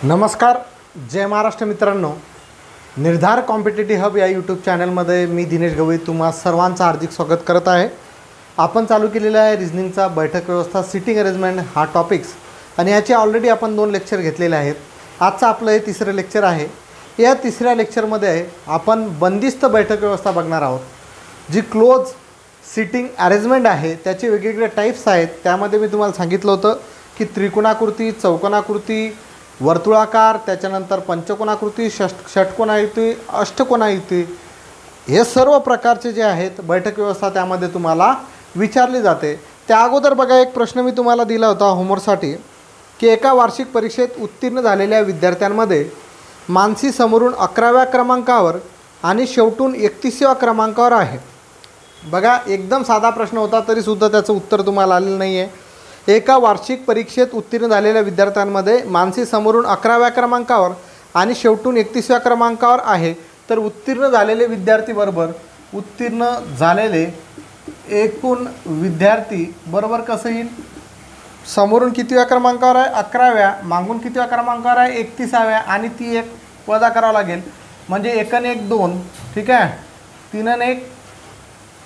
नमस्कार, जय महाराष्ट्र मित्रांनो. निर्धार कॉम्पिटिटिव्ह हब या यूट्यूब चॅनलमध्ये मी दिनेश गवई तुम्हा सर्वांचं हार्दिक स्वागत करत आहे. आपण चालू केलेला आहे रिझनिंगचा बैठक व्यवस्था सिटिंग अरेंजमेंट हा टॉपिक्स आणि याचे ऑलरेडी आपण 2 लेक्चर घेतलेले आहेत. आजचं आपलं हे तिसरं लेक्चर आहे. या तिसऱ्या लेक्चरमध्ये आपण बंदिस्त बैठक व्यवस्था बघणार आहोत. जी क्लोज सिटिंग अरेंजमेंट आहे त्याचे वेगवेगळे टाईप्स आहेत. त्यामध्ये मी तुम्हाला सांगितलं होतं की त्रिकोणाकृती, चौकोनाकृती, वर्तुळाकार, त्याच्यानंतर पंचकोनाकृती, षटकोनायुती, अष्टकोनायुती हे सर्व प्रकारचे जे आहेत बैठक व्यवस्था त्यामध्ये तुम्हाला विचारली जाते. त्या अगोदर बघा, एक प्रश्न मी तुम्हाला दिला होता होमवर्कसाठी की एका वार्षिक परीक्षेत उत्तीर्ण झालेल्या विद्यार्थ्यांमध्ये मानसी समोरून 11व्या क्रमांकावर आणि शेवटून 31व्या क्रमांकावर आहे. बघा, एकदम साधा प्रश्न होता तरीसुद्धा त्याचं उत्तर तुम्हाला आलेलं नाही आहे. एका वार्षिक परीक्षेत उत्तीर्ण झालेल्या विद्यार्थ्यांमध्ये मानसी समोरून 11व्या क्रमांकावर आणि शेवटून 31व्या क्रमांकावर आहे. तर उत्तीर्ण झालेले विद्यार्थी बरोबर उत्तीर्ण झालेले एकूण विद्यार्थी बरोबर कसं येईल? समोरून कितव्या क्रमांकावर आहे? 11व्या. मागून कितव्या क्रमांकावर आहे? 31व्या. आणि ती एक वजा करावं लागेल म्हणजे 1 आणि 1 2, ठीक आहे. 3 आणि 1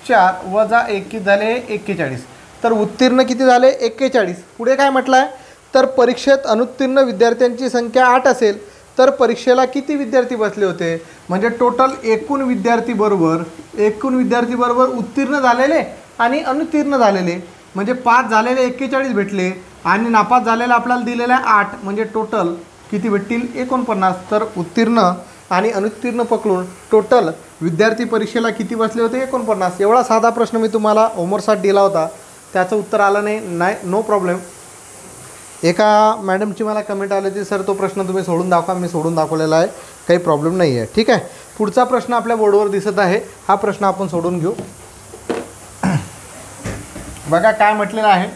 4 वजा 1 किती झाले? 41. तर उत्तीर्ण किती झाले? 41. पुढे काय म्हटलं आहे? तर परीक्षेत अनुत्तीर्ण विद्यार्थ्यांची संख्या 8 असेल तर परीक्षेला किती विद्यार्थी बसले होते? म्हणजे टोटल एकूण विद्यार्थी बरोबर उत्तीर्ण झालेले आणि अनुत्तीर्ण झालेले म्हणजे 5 झालेले 41 भेटले आणि नापास झालेला आपल्याला दिलेला आहे 8 म्हणजे टोटल किती भेटतील? 49. तर उत्तीर्ण आणि अनुत्तीर्ण पकडून टोटल विद्यार्थी परीक्षेला किती बसले होते? 49. एवढा साधा प्रश्न मी तुम्हाला होमवर्कसाठी दिला होता. त्याचं उत्तर आलं नाही, नो प्रॉब्लेम. एका मॅडमची मला कमेंट आली होती, सर तो प्रश्न तुम्ही सोडून दाखवा. मी सोडून दाखवलेला आहे, काही प्रॉब्लेम नाही आहे. ठीक आहे. पुढचा प्रश्न आपल्या बोर्डवर दिसत आहे. हा प्रश्न आपण सोडून घेऊ. बघा काय म्हटलेलं आहे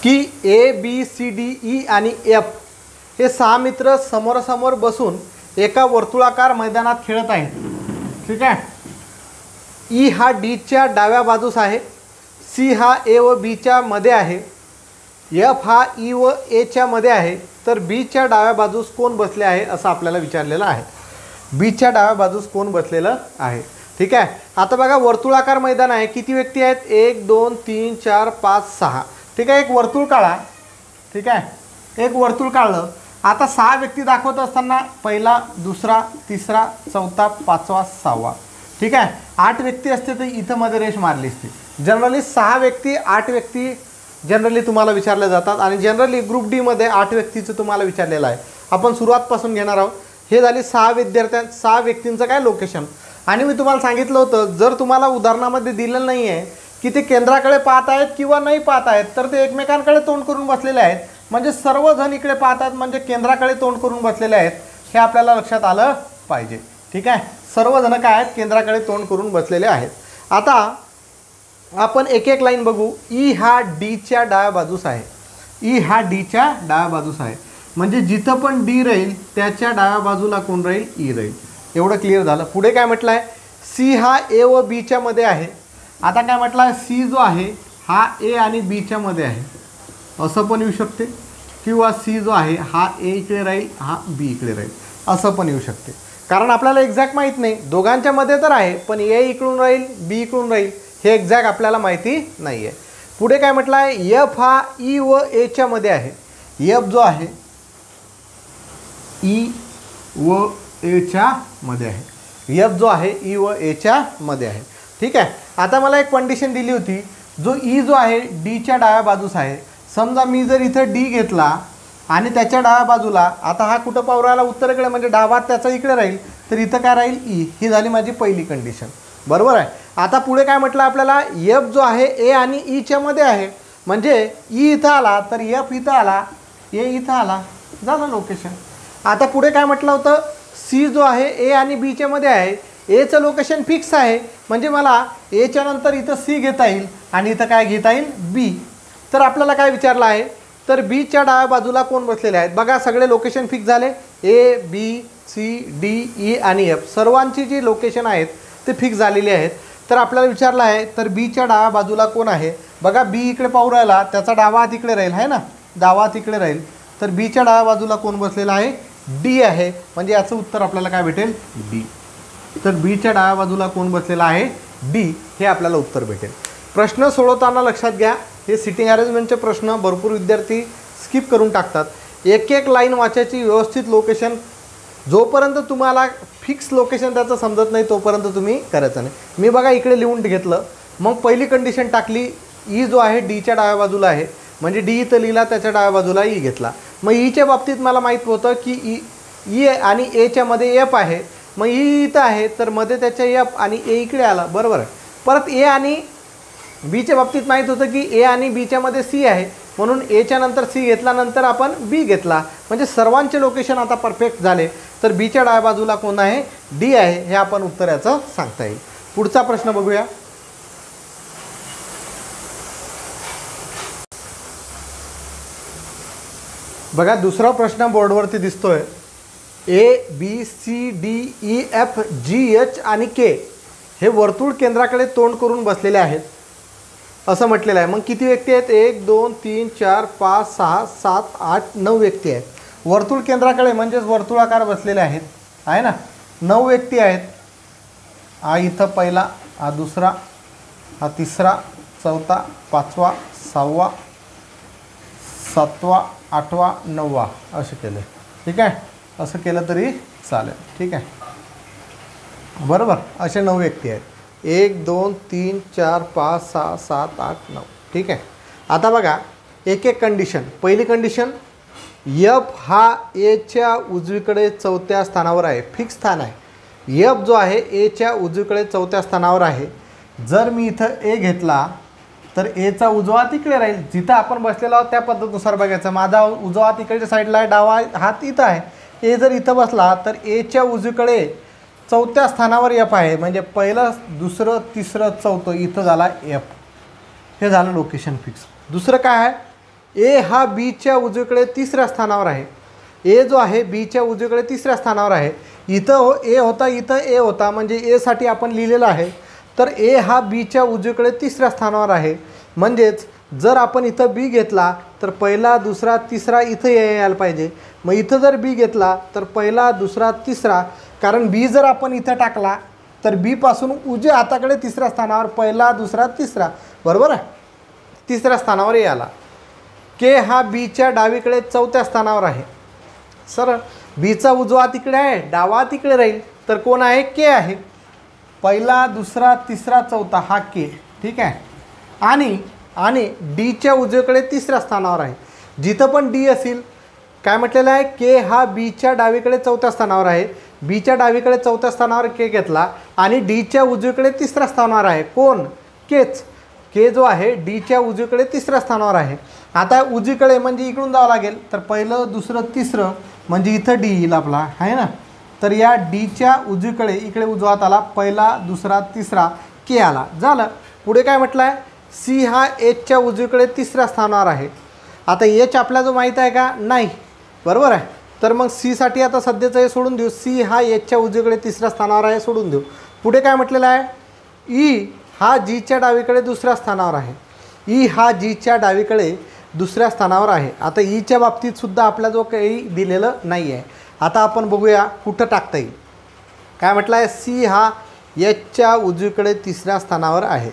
की ABCDE आणि F हे 6 मित्र समोरासमोर बसून एका वर्तुळाकार मैदानात खेळत आहेत. ठीक आहे. E हा Dच्या डाव्या बाजूस आहे, C हा A व Bच्या मध्ये आहे, F हा E व Aच्या मध्ये आहे. तर Bच्या डाव्या बाजूस कोण बसले आहे असं आपल्याला विचारलेलं आहे. Bच्या डाव्या बाजूस कोण बसलेलं आहे? ठीक आहे. आता बघा, वर्तुळाकार मैदान आहे. किती व्यक्ती आहेत? 1 2 3 4 5 6. ठीक आहे. एक वर्तुळ काढा. ठीक आहे. एक वर्तुळ काढलं. आता 6 व्यक्ती दाखवत असताना पहिला, दुसरा, तिसरा, चौथा, 5वा, 6वा. ठीक आहे. 8 व्यक्ती असते तर इथं मध्ये रेष मारली असते. जनरली 6 व्यक्ती 8 व्यक्ती जनरली तुम्हाला विचारले जातात आणि जनरली ग्रुप डी मध्ये 8 व्यक्तीचं तुम्हाला विचारलेलं आहे. आपण सुरुवातपासून घेणार आहोत. हे झाले 6 व्यक्तींचं काय लोकेशन. आणि मी तुम्हाला सांगितलं होतं, जर तुम्हाला उदाहरणामध्ये दिलेलं नाही आहे की ते केंद्राकडे पाहत आहेत किंवा नाही पाहत आहेत तर ते एकमेकांकडे तोंड करून बसलेले आहेत. म्हणजे सर्वजण इकडे पाहत आहेत म्हणजे केंद्राकडे तोंड करून बसलेले आहेत, हे आपल्याला लक्षात आलं पाहिजे. ठीक आहे. सर्वजण काय आहेत? केंद्राकडे तोंड करून बसलेले आहेत. आता आपण एक एक लाईन बघू. E हा Dच्या डाव्या बाजूस आहे. E हा Dच्या डाव्या बाजूस आहे म्हणजे जिथं पण D राहील त्याच्या डाव्या बाजूला कोण राहील? E राहील. एवढं क्लिअर झालं. पुढे काय म्हटलं आहे? C हा A व Bच्या मध्ये आहे. आता काय म्हटलं आहे? C जो आहे हा A आणि Bच्या मध्ये आहे असं पण येऊ शकते, किंवा C जो आहे हा A इकडे राहील, हा B इकडे राहील असं पण येऊ शकते. कारण आपल्याला एक्झॅक्ट माहीत नाही. दोघांच्या मध्ये तर आहे पण A इकडून राहील, B इकडून राहील हे एक्झॅक्ट आपल्याला माहिती नाही आहे. पुढे काय म्हटलं आहे? F हा E व Aच्या मध्ये आहे. F जो आहे E व Aच्या मध्ये आहे. F जो आहे E व Aच्या मध्ये आहे. ठीक आहे. आता मला एक कंडिशन दिली होती, जो E जो आहे Dच्या डाव्या बाजूस आहे. समजा मी जर इथं D घेतला आणि त्याच्या डाव्या बाजूला, आता हा कुठं पाहू राहिला? उत्तरेकडे म्हणजे डावा त्याचा इकडे राहील. तर इथं काय राहील? E. ही झाली माझी पहिली कंडिशन. बरोबर आहे. आता पुढे काय म्हटलं आपल्याला? F जो आहे A आणि Eच्या मध्ये आहे म्हणजे E इथं आला तर F इथं आला, A इथं आला, झालं लोकेशन. आता पुढे काय म्हटलं होतं? C जो आहे A आणि Bच्या मध्ये आहे. Aचं लोकेशन फिक्स आहे म्हणजे मला Aच्या नंतर इथं C घेता येईल आणि इथं काय घेता येईल? B. तर आपल्याला काय विचारलं आहे? तर Bच्या डाव्या बाजूला कोण बसलेले आहेत? बघा, सगळे लोकेशन फिक्स झाले. A B C D E आणि F सर्वांची जी लोकेशन आहेत ते फिक्स झालेली आहेत. तर आपल्याला विचारलं आहे तर बीच्या डाव्या बाजूला कोण आहे? बघा बी इकडे पाहू राहिला, त्याचा डावा हात इकडे राहील आहे ना, डावा हात इकडे राहील. तर बीच्या डाव्या बाजूला कोण बसलेला आहे? डी आहे. म्हणजे याचं उत्तर आपल्याला काय भेटेल? डी. तर बीच्या डाव्या बाजूला कोण बसलेला आहे? डी हे आपल्याला उत्तर भेटेल. प्रश्न सोडवताना लक्षात घ्या, हे सिटिंग अरेंजमेंटचे प्रश्न भरपूर विद्यार्थी स्किप करून टाकतात. एक एक लाईन वाचायची, व्यवस्थित लोकेशन, जोपर्यंत तुम्हाला फिक्स लोकेशन त्याचं समजत नाही तोपर्यंत तुम्ही करायचं नाही. मी बघा इकडे लिहून घेतलं, मग पहिली कंडिशन टाकली, ई जो आहे डीच्या डाव्या बाजूला आहे, म्हणजे डी इथं लिहिला, त्याच्या डाव्या बाजूला ई घेतला. मग ईच्या बाबतीत मला माहीत होतं की ई आणि एच्या मध्ये एफ आहे, मग ई इथं आहे तर मध्ये त्याच्या एफ आणि ए इकडे आला, बरोबर आहे. परत ए आणि बीच्या बाबतीत माहीत होतं की ए आणि बीच्या मध्ये सी आहे, म्हणून एच्या नंतर सी घेतला, नंतर आपण बी घेतला. म्हणजे सर्वांचे लोकेशन आता परफेक्ट झाले. तर बीच्या डाव्या बाजूला कोण आहे? डी आहे. हे आपण उत्तर याचं सांगता येईल. पुढचा प्रश्न बघूया. बघा दुसरा प्रश्न बोर्डवरती दिसतोय. A B C D E F G H आणि के हे वर्तुळ केंद्राकडे तोंड करून बसलेले आहेत असं म्हटलेलं आहे. मग किती व्यक्ती आहेत? 1 2 3 4 5 6 7 8 9 व्यक्ती आहेत. वर्तुळ केंद्राकडे म्हणजेच वर्तुळाकार बसलेले आहेत, आहे ना. 9 व्यक्ती आहेत. हा इथं पहिला, हा दुसरा, हा तिसरा, चौथा, पाचवा, सहावा, सातवा, आठवा, नववा असं केलं. ठीक आहे, असं केलं तरी चालेल. ठीक आहे, बरोबर. असे 9 व्यक्ती आहेत. 1 2 3 4 5 6 7 8 9. ठीक आहे. आता बघा एक एक कंडिशन. पहिली कंडिशन, एफ हा एच्या उजवीकडे चौथ्या स्थानावर आहे, फिक्स स्थान आहे. एफ जो आहे एच्या उजवीकडे चौथ्या स्थानावर आहे. जर मी इथं ए घेतला तर एचा उजवा हात इकडे राहील, जिथं आपण बसलेलो आहोत त्या पद्धतीनुसार बघायचं. माझा उजवा हात इकडच्या साईडला आहे, डावा हात इथं आहे. ए जर इथं बसला तर एच्या उजवीकडे चौथ्या स्थानावर एफ आहे, म्हणजे पहिलं दुसरं तिसरं चौथं इथं झाला एफ. हे झालं लोकेशन फिक्स. दुसरं काय आहे? ए हा बीच्या उजवीकडे तिसऱ्या स्थानावर आहे. ए जो आहे बीच्या उजवीकडे तिसऱ्या स्थानावर आहे. इथं ए होता, इथं ए होता, म्हणजे एसाठी आपण लिहिलेलं आहे. तर ए हा बीच्या उजवीकडे तिसऱ्या स्थानावर आहे. म्हणजेच जर आपण इथं बी घेतला तर पहिला दुसरा तिसरा इथं यायला पाहिजे. मग इथं जर बी घेतला तर पहिला दुसरा तिसरा, कारण बी जर आपण इथं टाकला तर बीपासून उजव्या हाताकडे तिसऱ्या स्थानावर पहिला दुसरा तिसरा, बरोबर आहे, तिसऱ्या स्थानावर ए आला. के हा बीच्या डावीकडे चौथ्या स्थानावर आहे. सरळ बीचा उजवा हात इकडे आहे, डावा हात इकडे राहील, तर कोण आहे? के आहे. पहिला दुसरा तिसरा चौथा हा के. ठीक आहे. आणि डीच्या उजवीकडे तिसऱ्या स्थानावर आहे. जिथं पण डी असेल, काय म्हटलेलं आहे? के हा बीच्या डावीकडे चौथ्या स्थानावर आहे. बीच्या डावीकडे चौथ्या स्थानावर के घेतला आणि डीच्या उजवीकडे तिसऱ्या स्थानावर आहे. कोण? केच. के जो आहे डीच्या उजवीकडे तिसऱ्या स्थानावर आहे. आता उजवीकडे म्हणजे इकडून जावं लागेल, तर पहिलं दुसरं तिसरं म्हणजे इथं डी येईल आपला, आहे ना. तर या डीच्या उजवीकडे इकडे उजवा हात आला, पहिला दुसरा तिसरा के आला, झालं. पुढे काय म्हटलं आहे? सी हा एचच्या उजवीकडे तिसऱ्या स्थानावर आहे. आता एच आपला जो माहीत आहे का? नाही, बरोबर आहे. तर मग सीसाठी आता सध्याचं हे सोडून देऊ. सी हा एचच्या उजवीकडे तिसऱ्या स्थानावर आहे, सोडून देऊ. पुढे काय म्हटलेलं आहे? ई हा जीच्या डावीकडे दुसऱ्या स्थानावर आहे. ई हा जीच्या डावीकडे दुसऱ्या स्थानावर आहे. आता ईच्या बाबतीत सुद्धा आपला जो काही दिलेलं नाही आहे. आता आपण बघूया कुठं टाकता येईल. काय म्हटलं आहे? सी हा एचच्या उजवीकडे तिसऱ्या स्थानावर आहे.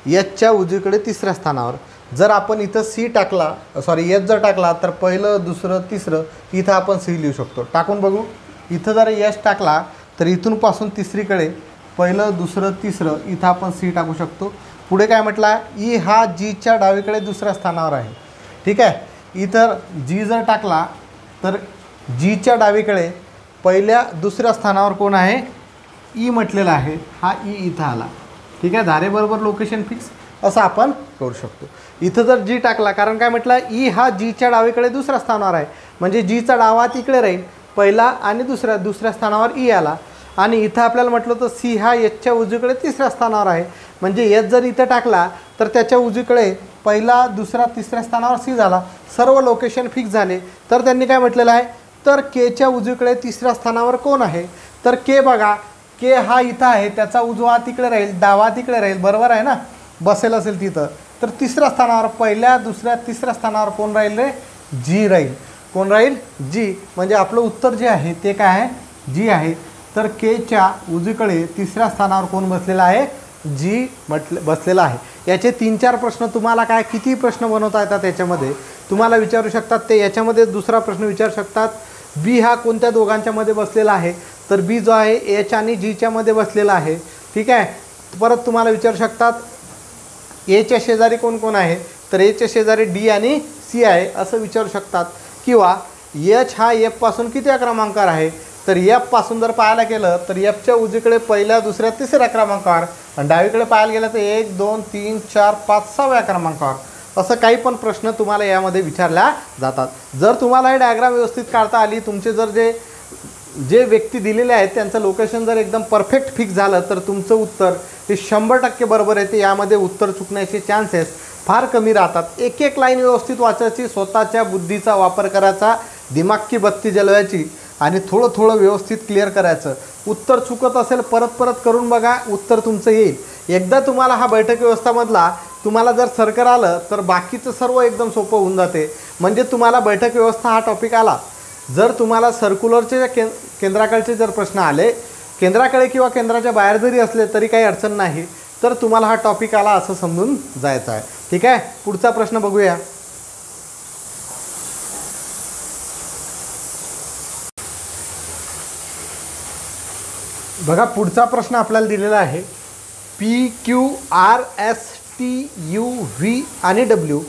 एचच्या उजवीकडे तिसऱ्या स्थानावर जर आपण इथं सी टाकला, सॉरी एच जर टाकला तर पहिलं दुसरं तिसरं इथं आपण सी लिहू शकतो. टाकून बघू. इथं जर एच टाकला तर इथून पासून तिसरीकडे पहिलं दुसरं तिसरं इथं आपण सी टाकू शकतो. पुढे काय म्हटलं आहे? ई हा जीच्या डावीकडे दुसऱ्या स्थानावर आहे. ठीक आहे. इथं जी जर टाकला तर जीच्या डावीकडे पहिल्या दुसऱ्या स्थानावर कोण आहे? ई म्हटलेला आहे. हा ई इथं आला. ठीक आहे. धारेबरोबर लोकेशन फिक्स असं आपण करू शकतो. इथं जर जी टाकला, कारण काय म्हटलं? ई हा जीच्या डावीकडे दुसऱ्या स्थानावर आहे, म्हणजे जीचा डावा हात इकडे राहील, पहिला आणि दुसऱ्या स्थानावर ई आला. आणि इथं आपल्याला म्हटलं तर सी हा एचच्या उजवीकडे तिसऱ्या स्थानावर आहे, म्हणजे एच जर इथं टाकला तर त्याच्या उजवीकडे पहिला दुसरा तिसऱ्या स्थानावर सी झाला. सर्व लोकेशन फिक्स झाले. तर त्यांनी काय म्हटलेलं आहे? तर केच्या उजवीकडे तिसऱ्या स्थानावर कोण आहे? तर के बघा, के हा इथं आहे, त्याचा उजवा तिकडे राहील, डावा तिकडे राहील, बरोबर आहे ना, बसेल असेल तिथं. तर तिसऱ्या स्थानावर, पहिल्या दुसऱ्या तिसऱ्या स्थानावर कोण राहील रे, जी राहील. कोण राहील, जी. म्हणजे आपलं उत्तर जे आहे ते काय आहे, जी आहे. तर केच्या उजवीकडे तिसऱ्या स्थानावर कोण बसलेला आहे, जी बसलेला आहे. याचे 3-4 प्रश्न तुम्हाला काय किती प्रश्न बनवता येतात याच्यामध्ये तुम्हाला विचारू शकतात ते. याच्यामध्ये दुसरा प्रश्न विचारू शकतात, बी हा कोणत्या दोघांच्या मध्ये बसलेला आहे, तर बी जो आहे एच आणि जीच्या मध्ये बसलेला आहे. ठीक आहे. परत तुम्हाला विचारू शकतात एच्या शेजारी कोण कोण आहे, तर एच्या शेजारी डी आणि सी आहे असं विचारू शकतात. किंवा एच हा एफपासून किती क्रमांकावर आहे, तर एफपासून जर पाहायला गेलं तर एफच्या उजवीकडे पहिल्या दुसऱ्या तिसऱ्या क्रमांकावर आणि डावीकडे पाहायला गेलं तर 1 2 3 4 5 6व्या क्रमांकावर. असं काही पण प्रश्न तुम्हाला यामध्ये विचारल्या जातात. जर तुम्हाला हे डायग्राम व्यवस्थित काढता आली, तुमचे जर जे व्यक्ती दिलेले आहेत त्यांचं लोकेशन जर एकदम परफेक्ट फिक्स झालं तर तुमचं उत्तर हे 100% बरोबर आहे. ते यामध्ये उत्तर चुकण्याचे चान्सेस फार कमी राहतात. एक एक लाईन व्यवस्थित वाचायची, स्वतःच्या बुद्धीचा वापर करायचा, दिमाग की बत्ती जलवायची आणि थोडं थोडं व्यवस्थित क्लिअर करायचं. उत्तर चुकत असेल परत परत करून बघा, उत्तर तुमचं येईल. एकदा तुम्हाला हा बैठक व्यवस्थामधला तुम्हाला जर सर्कल आलं तर बाकीचं सर्व एकदम सोपं होऊन जाते. म्हणजे तुम्हाला बैठक व्यवस्था हा टॉपिक आला, जर तुम्हाला सर्क्युलरचे केंद्राकडचे जर प्रश्न आले, केंद्राकडे किंवा केंद्राच्या बाहेर जरी असले तरी काही अडचण नाही, तर तुम्हाला हा टॉपिक आला असं समजून जायचं आहे. ठीक आहे. पुढचा प्रश्न बघूया. बघा पुढचा प्रश्न आपल्याला दिलेला आहे, P Q R S T U V आणि डब्ल्यू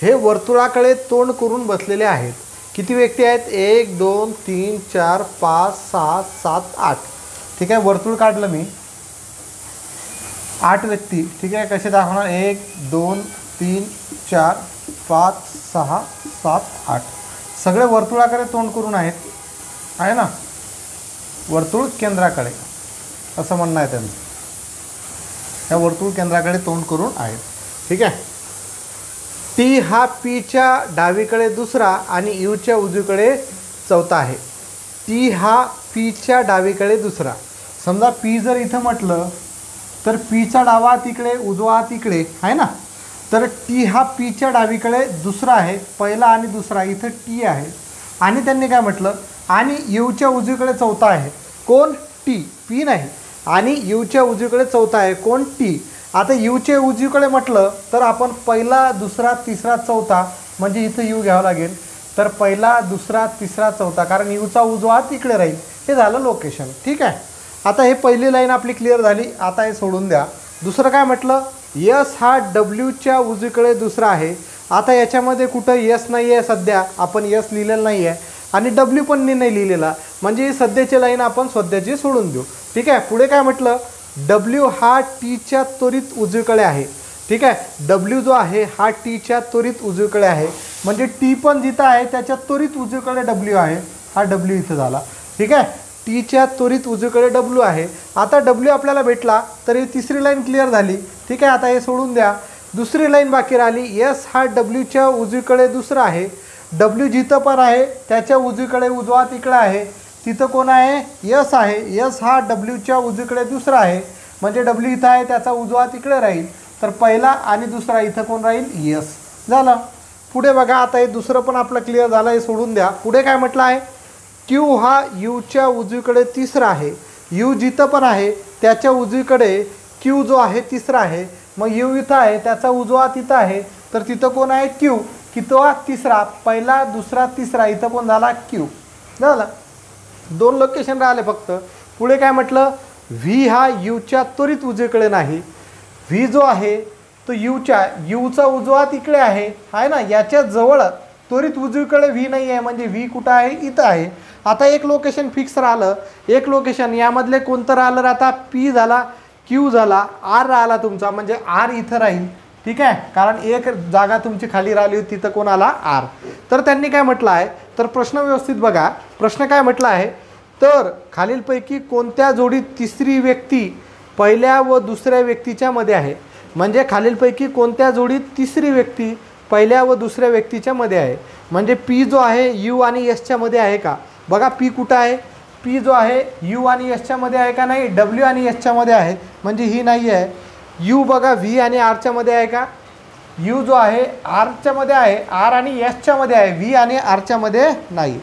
हे वर्तुळाकडे तोंड करून बसलेले आहेत. किती व्यक्ती आहेत, 1 2 3 4 5 6 7 8. ठीक आहे. वर्तुळ काढलं मी, 8 व्यक्ती. ठीक आहे. कसे दाखवणार, 1 2 3 4 5 6 7 8. सगळे वर्तुळाकडे तोंड करून आहेत, आहे ना, वर्तुळ केंद्राकडे असं म्हणणं आहे त्यांचं. या वर्तुळ केंद्राकडे तोंड करून आहेत. ठीक आहे. टी हा पीच्या डावीकडे दुसरा आणि यूच्या उजवीकडे चौथा आहे. टी हा पीच्या डावीकडे दुसरा. समजा पी जर इथं म्हटलं तर पीचा डावा तिकडे उजवा तिकडे आहे ना, तर टी हा पीच्या डावीकडे दुसरा आहे, पहिला आणि दुसरा इथं टी आहे. आणि त्यांनी काय म्हटलं, आणि यूच्या उजवीकडे चौथा आहे. कोण, टी, पी नाही. आणि यूच्या उजवीकडे चौथा आहे कोण, टी. आता यूच्या उजवीकडे म्हटलं तर आपण पहिला दुसरा तिसरा चौथा, म्हणजे इथं यू घ्यावं लागेल. तर पहिला दुसरा तिसरा चौथा, कारण यूचा उजवा तिकडे राहील. हे झालं लोकेशन. ठीक आहे. आता हे पहिली लाईन आपली क्लिअर झाली. आता हे सोडून द्या. दुसरं काय म्हटलं, यस हा डब्ल्यूच्या उजवीकडे दुसरा आहे. आता याच्यामध्ये कुठं यस नाही आहे, सध्या आपण यस लिहिलेलं नाही आहे आणि डब्ल्यू पण नाही लिहिलेला, म्हणजे सध्याची लाईन आपण सध्याची सोडून देऊ. ठीक आहे. पुढे काय म्हटलं, डब्ल्यू हा टीच्या त्वरित उजवीकडे आहे. ठीक आहे. डब्ल्यू जो आहे हा टीच्या त्वरित उजवीकडे आहे, म्हणजे टी पण जिथं आहे त्याच्या त्वरित उजवीकडे डब्ल्यू आहे. हा डब्ल्यू इथं झाला. ठीक आहे. टीच्या त्वरित उजवीकडे डब्ल्यू आहे. आता डब्ल्यू आपल्याला भेटला तर ही तिसरी लाईन क्लिअर झाली. ठीक आहे. आता हे सोडून द्या. दुसरी लाईन बाकी राहिली, यस हा डब्ल्यूच्या उजवीकडे दुसरा आहे. डब्ल्यू जिथं पण आहे त्याच्या उजवीकडे उजवा तिकडे आहे, तिथं कोण आहे, यस आहे. यस हा डब्ल्यूच्या उजवीकडे दुसरा आहे, म्हणजे डब्ल्यू इथं आहे त्याचा उजवा तिकडे राहील. तर पहिला आणि दुसरा इथं कोण राहील, यस. झालं. पुढे बघा. आता हे दुसरं पण आपलं क्लिअर झालं, हे सोडून द्या. पुढे काय म्हटलं आहे, क्यू हा यूच्या उजवीकडे तिसरा आहे. यू जिथं पण आहे त्याच्या उजवीकडे क्यू जो आहे तिसरा आहे. मग यू इथं आहे त्याचा उजवा तिथं आहे, तर तिथं कोण आहे, क्यू. कितवा, तिसरा. पहिला दुसरा तिसरा, इथं कोण झाला, क्यू. झालं. 2 लोकेशन राहिले फक्त. पुढे काय म्हटलं, व्ही हा यूच्या त्वरित उजवीकडे नाही. व्ही जो आहे तो यूचा उजवा तिकडे आहे ना, याच्या जवळ त्वरित उजवीकडे व्ही नाही आहे, म्हणजे व्ही कुठं आहे, इथं आहे. आता एक लोकेशन फिक्स राहिलं, एक लोकेशन यामधले कोणतं राहिलं, आता पी झाला, क्यू झाला, आर राहिला तुमचा, म्हणजे आर इथं राहील. ठीक आहे. कारण एक जागा तुमची खाली राहिली होती, तिथं कोण आला, आर. तर त्यांनी काय म्हटलं आहे, तर प्रश्न व्यवस्थित बघा. प्रश्न काय म्हटलं आहे, तर खालीलपैकी कोणत्या जोडीत तिसरी व्यक्ती पहिल्या व दुसऱ्या व्यक्तीच्या मध्ये आहे. म्हणजे खालीलपैकी कोणत्या जोडीत तिसरी व्यक्ती पहिल्या व दुसऱ्या व्यक्तीच्या मध्ये आहे. म्हणजे पी जो आहे यू आणि एसच्या मध्ये आहे का. बघा पी कुठं आहे, पी जो आहे यू आणि एसच्या मध्ये आहे का नाही, डब्ल्यू आणि एसच्या मध्ये आहे म्हणजे ही नाही आहे. यू बघा व्ही आणि आरच्या मध्ये आहे का, यू जो आहे आरच्या मध्ये आहे, आर आणि एसच्या मध्ये आहे, व्ही आणि आरच्या मध्ये नाही.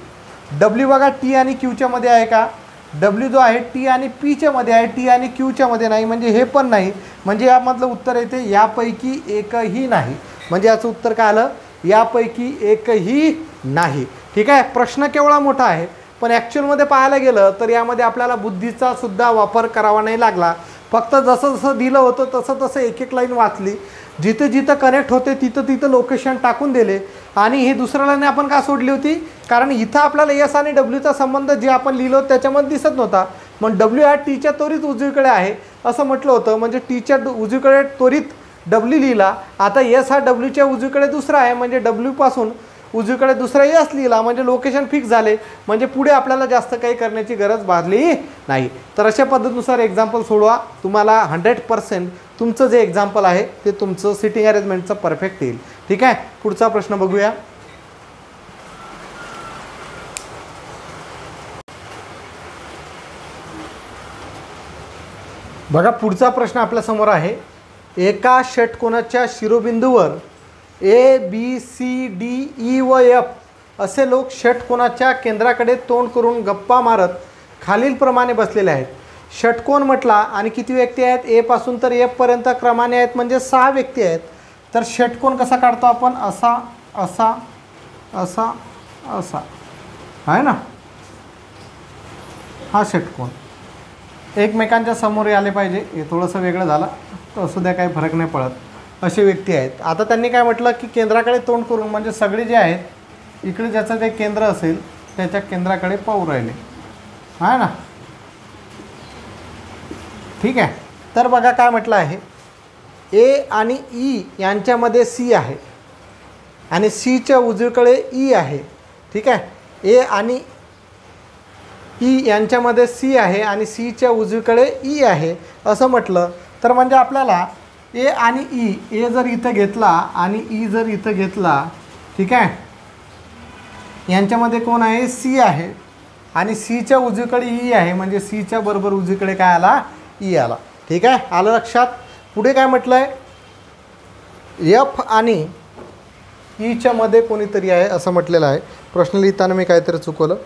डब्ल्यू बघा टी आणि क्यूच्या मध्ये आहे का, डब्ल्यू जो आहे टी आणि पीच्या मध्ये आहे, टी आणि क्यूच्या मध्ये नाही म्हणजे हे पण नाही. म्हणजे यामधलं उत्तर येते यापैकी एकही नाही. म्हणजे याचं उत्तर काय आलं, यापैकी एकही नाही. ठीक आहे. प्रश्न केवढा मोठा आहे पण ॲक्च्युअलमध्ये पाहायला गेलं तर यामध्ये आपल्याला बुद्धीचा सुद्धा वापर करावा नाही लागला. फक्त जसं जसं दिलं होतं तसं तसं एक एक लाईन वाचली, जिथं जिथं कनेक्ट होते तिथं तिथं लोकेशन टाकून दिले. आणि ही दुसऱ्या लाईन आपण का सोडली होती, कारण इथं आपल्याला एस आणि डब्ल्यूचा संबंध जे आपण लिहिलो त्याच्यामध्ये दिसत नव्हता. मग डब्ल्यू हा टीच्या त्वरित उजवीकडे आहे असं म्हटलं होतं, म्हणजे टीच्या उजवीकडे त्वरित डब्ल्यू लिहिला. आता एस हा डब्ल्यूच्या उजवीकडे दुसरा आहे म्हणजे डब्ल्यूपासून उजवीकडे दुसरा एस लिहिला म्हणजे लोकेशन फिक्स झाले. म्हणजे पुढे आपल्याला जास्त काही करण्याची गरज भासली नाही. तर अशा पद्धतीनुसार एक्झाम्पल सोडवा, तुम्हाला 100% तुमचं जे एक्झाम्पल आहे ते तुमचं सिटिंग अरेंजमेंटचं परफेक्ट येईल. ठीक आहे. पुढचा प्रश्न बघूया. बघा पुढचा प्रश्न आपल्यासमोर आहे. एका षटकोनाच्या शिरोबिंदूवर A B C D E व एफ असे लोक षटकोनाच्या केंद्राकडे तोंड करून गप्पा मारत खालीलप्रमाणे बसलेले आहेत. षटकोन म्हटला आणि किती व्यक्ती आहेत, ए पासून तर एफ पर्यंत क्रमाने आहेत म्हणजे 6 व्यक्ती आहेत. तर षटकोन कसा काढतो आपण, असा असा असा असा आहे ना, हा षटकोन एकमेकांच्या समोर आले पाहिजे. हे थोडंसं वेगळं झालं तर असू द्या, काही फरक नाही पडत. असे व्यक्ती आहेत. आता त्यांनी काय म्हटलं की केंद्राकडे तोंड करून म्हणजे सगळे जे आहेत इकडे ज्याचं ते केंद्र असेल त्याच्या केंद्राकडे पाहू राहिले आहे ना. ठीक आहे. तर बघा काय म्हटलं आहे, ए आणि ई यांच्यामध्ये सी आहे आणि सीच्या उजवीकडे ई आहे. ठीक आहे. ए आणि ई यांच्यामध्ये सी आहे आणि सीच्या उजवीकडे ई आहे असं म्हटलं तर म्हणजे आपल्याला ए आणि ई, ए जर इथं घेतला आणि ई जर इथं घेतला, ठीक आहे, यांच्यामध्ये कोण आहे, सी आहे आणि सीच्या उजवीकडे ई आहे म्हणजे सीच्या बरोबर उजवीकडे काय आला, ई आला. ठीक आहे. आलं लक्षात. पुढे काय म्हटलं आहे, एफ आणि ईच्या मध्ये कोणीतरी आहे असं म्हटलेलं आहे. प्रश्न लिहिताना मी काहीतरी चुकवलं.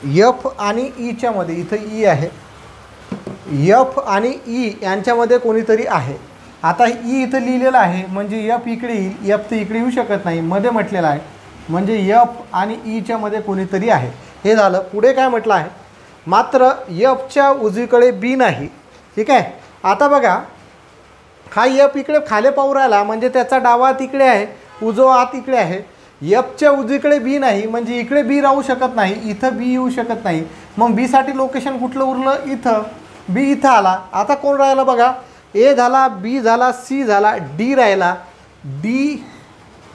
एफ आणि ईच्या मध्ये, इथं ई आहे, एफ आणि ई यांच्यामध्ये कोणीतरी आहे. आता ई इथं लिहिलेलं आहे म्हणजे एफ इकडे येईल, एफ तर इकडे येऊ शकत नाही, मध्ये म्हटलेलं आहे म्हणजे एफ आणि ईच्या मध्ये कोणीतरी आहे. हे झालं. पुढे काय म्हटलं आहे, मात्र एफच्या उजवीकडे बी नाही. ठीक आहे. आता बघा हा एफ इकडे खाली पाहू राहिला म्हणजे त्याचा डावा हात इकडे आहे, उजवा हात इकडे आहे. एफच्या उजवीकडे बी नाही म्हणजे इकडे बी राहू शकत नाही, इथं बी येऊ शकत नाही. मग बीसाठी लोकेशन कुठलं उरलं, इथं. बी इथं आला. आता कोण राहिला बघा, ए झाला, बी झाला, सी झाला, डी राहिला, डी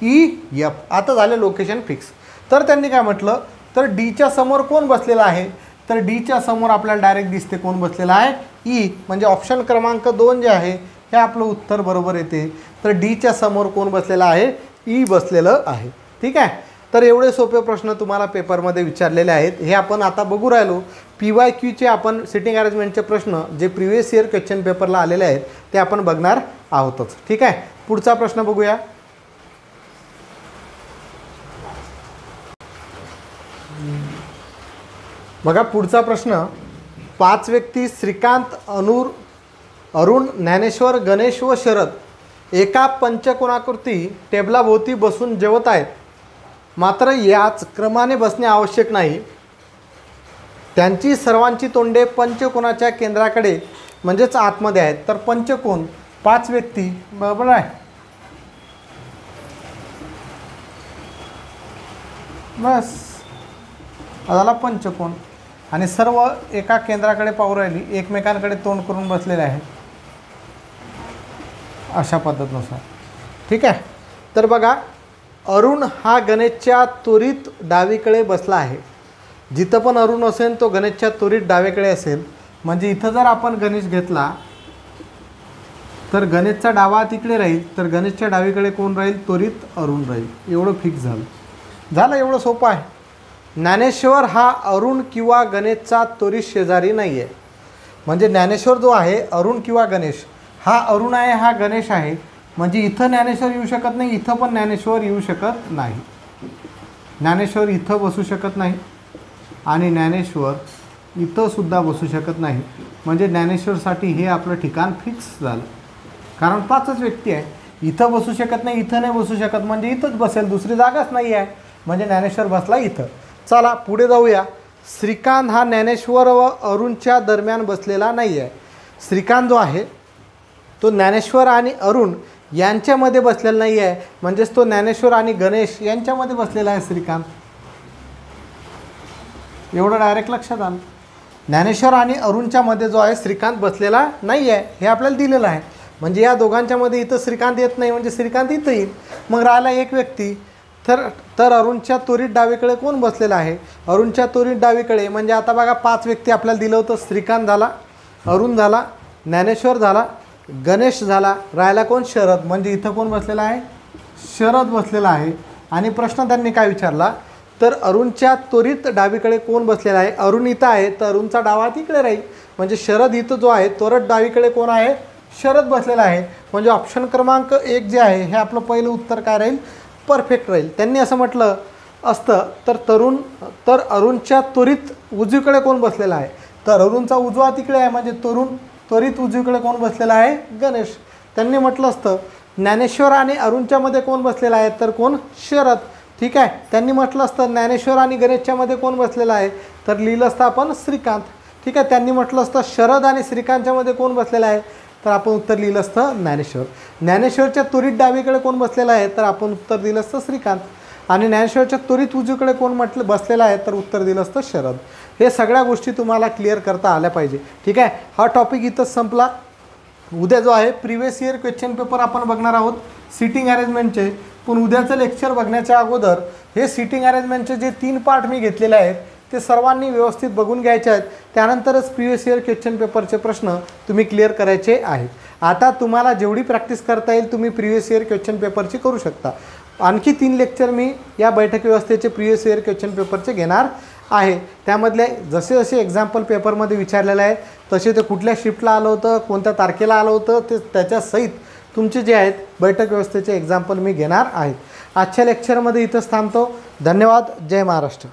ई एफ. आता झाले लोकेशन फिक्स. तर त्यांनी काय म्हटलं, तर डीच्या समोर कोण बसलेला आहे, तर डीच्या समोर आपल्याला डायरेक्ट दिसते कोण बसलेला आहे, ई. म्हणजे ऑप्शन क्रमांक 2 जे आहे हे आपलं उत्तर बरोबर येते. तर डीच्या समोर कोण बसलेला आहे, ई बसलेलं आहे. ठीक आहे. तर एवढे सोपे प्रश्न तुम्हाला पेपरमध्ये विचारलेले आहेत. हे आपण आता बघू राहिलो PYQचे आपण सिटिंग अरेंजमेंटचे प्रश्न जे प्रिव्हियस इयर क्वेश्चन पेपरला आलेले आहेत ते आपण बघणार आहोतच. ठीक आहे. पुढचा प्रश्न बघूया. बघा पुढचा प्रश्न, 5 व्यक्ती श्रीकांत, अरुण, ज्ञानेश्वर, गणेश व शरद एका पंचकोनाकृती टेबलाभोवती बसून जेवत आहेत. मात्र याच क्रमाने बसणे आवश्यक नाही. त्यांची सर्वांची तोंडे पंचकोनाच्या केंद्राकडे म्हणजेच आतमध्ये आहेत. तर पंचकोन 5 व्यक्ती बरोबर आहे. बस झाला पंचकोन आणि सर्व एका केंद्राकडे पाहू राहिली, एकमेकांकडे तोंड करून बसलेले आहे अशा पद्धतीनुसार. ठीक आहे. तर बघा अरुण हा गणेशच्या त्वरित डावीकडे बसला आहे. जिथं पण अरुण असेल तो गणेशच्या त्वरित डावीकडे असेल. म्हणजे इथं जर आपण गणेश घेतला तर गणेशचा डावा तिकडे राहील, तर गणेशच्या डावीकडे कोण राहील, त्वरित अरुण राहील. एवढं फिक्स झालं. एवढं सोपं आहे. ज्ञानेश्वर हा अरुण किंवा गणेशचा त्वरित शेजारी नाही आहे. म्हणजे ज्ञानेश्वर जो आहे अरुण किंवा गणेश, हा अरुण आहे, हा गणेश आहे, म्हणजे इथं ज्ञानेश्वर येऊ शकत नाही, इथं पण ज्ञानेश्वर येऊ शकत नाही. ज्ञानेश्वर इथं बसू शकत नाही आणि ज्ञानेश्वर इथं सुद्धा बसू शकत नाही. म्हणजे ज्ञानेश्वरसाठी हे आपलं ठिकाण फिक्स झालं. कारण 5च व्यक्ती आहे. इथं बसू शकत नाही, इथं नाही बसू शकत, म्हणजे इथंच बसेल, दुसरी जागाच नाही आहे, म्हणजे ज्ञानेश्वर बसला इथं. चला पुढे जाऊया. श्रीकांत हा ज्ञानेश्वर व अरुणच्या दरम्यान बसलेला नाही आहे. श्रीकांत जो आहे तो ज्ञानेश्वर आणि अरुण यांच्यामध्ये बसलेला नाही आहे, म्हणजेच तो ज्ञानेश्वर आणि गणेश यांच्यामध्ये बसलेला आहे श्रीकांत. एवढं डायरेक्ट लक्षात आलं. ज्ञानेश्वर आणि अरुणच्या मध्ये जो आहे श्रीकांत बसलेला नाही आहे, हे आपल्याला दिलेलं आहे. म्हणजे या दोघांच्यामध्ये इथं श्रीकांत येत नाही, म्हणजे श्रीकांत इथं येईल. मग राहिला एक व्यक्ती, तर अरुणच्या त्वरित डावीकडे कोण बसलेला आहे? अरुणच्या त्वरित डावीकडे म्हणजे आता बघा 5 व्यक्ती आपल्याला दिलं होतं. श्रीकांत झाला, अरुण झाला, ज्ञानेश्वर झाला, गणेश झाला, राहिला कोण? शरद. म्हणजे इथं कोण बसलेला आहे? शरद बसलेला आहे. आणि प्रश्न त्यांनी काय विचारला, तर अरुणच्या त्वरित डावीकडे कोण बसलेला आहे? अरुण इथं आहे, तर अरुणचा डावा तिकडे राहील. म्हणजे शरद इथं जो आहे त्वरित डावीकडे कोण आहे? शरद बसलेला आहे. म्हणजे ऑप्शन क्रमांक 1 जे आहे हे आपलं पहिलं उत्तर काय राहील? परफेक्ट राहील. त्यांनी असं म्हटलं असतं तर अरुणच्या त्वरित उजवीकडे कोण बसलेला आहे? तर अरुणचा उजवा तिकडे आहे, म्हणजे त्वरित उजवीकडे कोण बसलेला आहे? गणेश. त्यांनी म्हटलं असतं ज्ञानेश्वर आणि अरुणच्यामध्ये कोण बसलेला आहे? तर कोण? शरद. ठीक आहे. त्यांनी म्हटलं असतं ज्ञानेश्वर आणि गणेशच्यामध्ये कोण बसलेला आहे? तर लिहिलं असतं आपण श्रीकांत. ठीक आहे. त्यांनी म्हटलं असतं शरद आणि श्रीकांतच्यामध्ये कोण बसलेला आहे? तर आपण उत्तर लिहिलं असतं ज्ञानेश्वर. ज्ञानेश्वरच्या त्वरित डावीकडे कोण बसलेला आहे? तर आपण उत्तर दिलं असतं श्रीकांत. आणि ज्ञानेश्वरच्या त्वरित उजवीकडे कोण बसलेला आहे? तर उत्तर दिलं असतं शरद. हे सगळ्या गोष्टी तुम्हाला क्लिअर करता आल्या पाहिजे. ठीक आहे. हा टॉपिक इथंच संपला. उद्या जो आहे प्रिव्हियस इयर क्वेश्चन पेपर आपण बघणार आहोत सिटिंग अरेंजमेंटचे. पण उद्याचं लेक्चर बघण्याच्या अगोदर हे सिटिंग अरेंजमेंटचे जे 3 पार्ट मी घेतलेले आहेत ते सर्वांनी व्यवस्थित बघून घ्यायचे आहेत. त्यानंतरच प्रिव्हियस इयर क्वेश्चन पेपरचे प्रश्न तुम्ही क्लिअर करायचे आहेत. आता तुम्हाला जेवढी प्रॅक्टिस करता येईल तुम्ही प्रिव्हियस इयर क्वेश्चन पेपरची करू शकता. आणखी 3 लेक्चर मी या बैठक व्यवस्थेचे प्रिव्हियस इयर क्वेश्चन पेपरचे घेणार आहे. त्यामधले जसे जसे एक्झाम्पल पेपरमध्ये विचारलेले आहे तसे ते कुठल्या शिफ्टला आलं होतं, कोणत्या तारखेला आलं होतं, ते त्याच्यासहित तुमचे जे आहेत बैठक व्यवस्थेचे एक्झाम्पल मी घेणार आहेत. आजच्या लेक्चरमध्ये इथंच थांबतो. धन्यवाद. जय महाराष्ट्र.